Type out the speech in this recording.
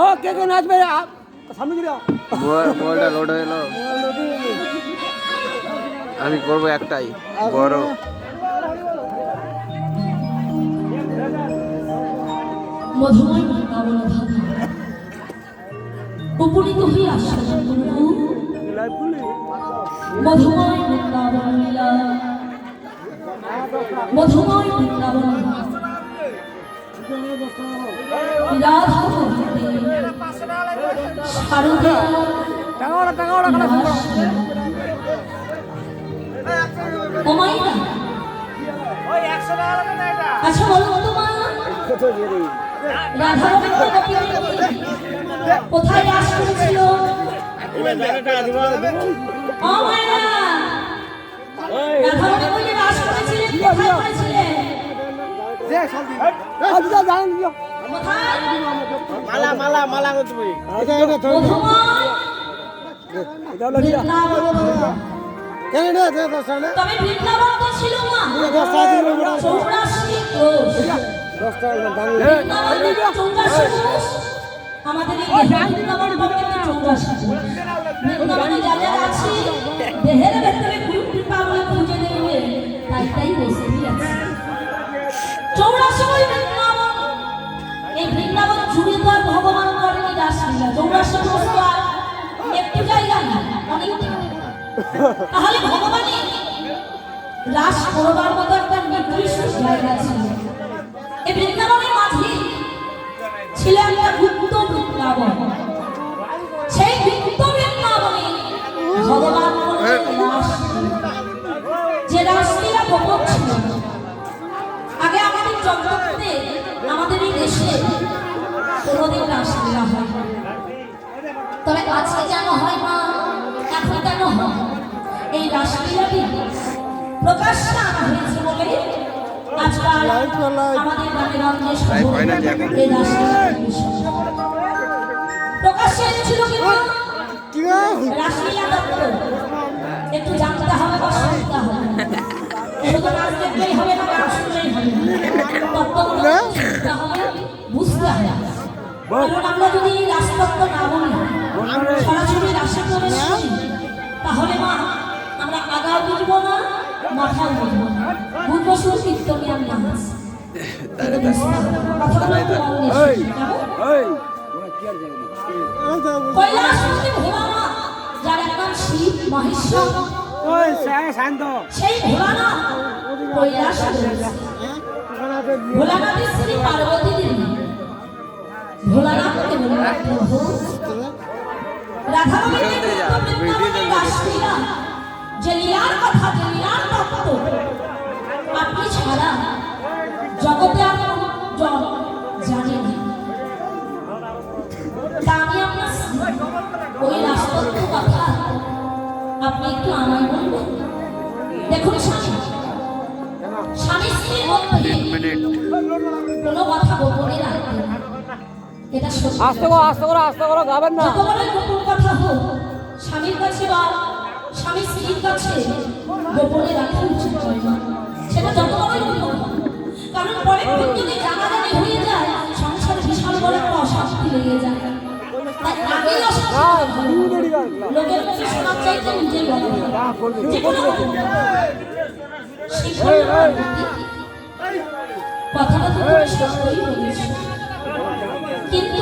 ও কে কে নাচবে সামনে গিয়ে মোবাইলটা লোড হয়ে এলো। আমি করবো একটাই বড়। মধুময় বৃন্দাবন উপনীত হয়ে আসছে মধুময় বৃন্দাবন লীলা, মধুময় বৃন্দাবন রাধা শারদা আচ্ছা বলো তোমার রাধা কোথায় রাস করেছিল? মালা মালা মালা তুমি তবে বৃন্দাবন তো ছিল না, আমাদের বৃন্দাবনে যা যা আছে দেহের ভেতরে কৃপা বলে পুজো দেবে, তাই তাই বসে আছে 84 বৃন্দাবন। এই বৃন্দাবন জুড়ে তো আর ভগবান করেনি রাসলীলা, 84 বস্তু আর একটু জায়গা না, অনেক। তাহলে ভগবানের রাস করবার মতো একটা নির্দিষ্ট জায়গা ছিল। এই বৃন্দাবনের মাঝে ছিল একটা গুপ্ত বৃন্দাবন। সেই গুপ্ত বৃন্দাবনে ভগবান যে রাসলীলা গোপন ছিল। আগে আমাদের জগতে আমাদের এই দেশে কোনোদিন রাসলীলা হয়, তবে আজকে যেন হয় না, এখন কেন হয়? এই রাসলীলাটি প্রকাশ্যে আনা হয়েছে বলে আজকাল আমাদের গ্রামে এই রাসলীলাটি প্রকাশ্যে এনেছিল। কিনা রাসলীলা তত্ত্ব একটু জানতে হবে বা শুনতে হবে, শুধু নাচ দেখলেই হবে না, গান শুনলেই হবে না, তত্ত্বগুলো শুনতে হবে, বুঝতে হবে। কারণ আমরা যদি রাসতত্ত্ব না বলি, সরাসরি রাসে প্রবেশ করি, তাহলে মা আমরা আগাও বুঝবো না, মাথাও বুঝবো না, বুঝবো শুধু কীর্তনিয়ার নাচ। যার একদম শিব মহেশ্বর, সেই ভোলানাথ কৈলাস ভোলানাথের শ্রী পার্বতী দেবী ভোলানাথকে বললেন, প্রভু রাধা রাসলীলা যে লীলার কথা, যে লীলার তত্ত্ব আপনি ছাড়া জগতে আর জন জানে না। তা আমি আপনার ওই রাসতত্ত্ব কথা আপনি একটু আমায় বলবেন। দেখুন স্বামী স্ত্রীর মধ্যে কোনো কথা গোপনে রাখবেন না, এটা সত্যি। আস্তে করো গাবেন না। যত বড় গোপন কথা হোক, স্বামীর কাছে বা স্বামী স্ত্রীর কাছে গোপনে রাখা উচিত হয় না, সেটা যত বড়ই গোপন। কারণ পরে যদি জানাজানি হয়ে যায়, সংসারে বিশাল বড় একটা অশান্তি লেগে যায়। তাই আগেই লোকের কাছে শোনার চাইতে নিজের কথাটা তো তুমি সত্যই বলেছ, কিন্তু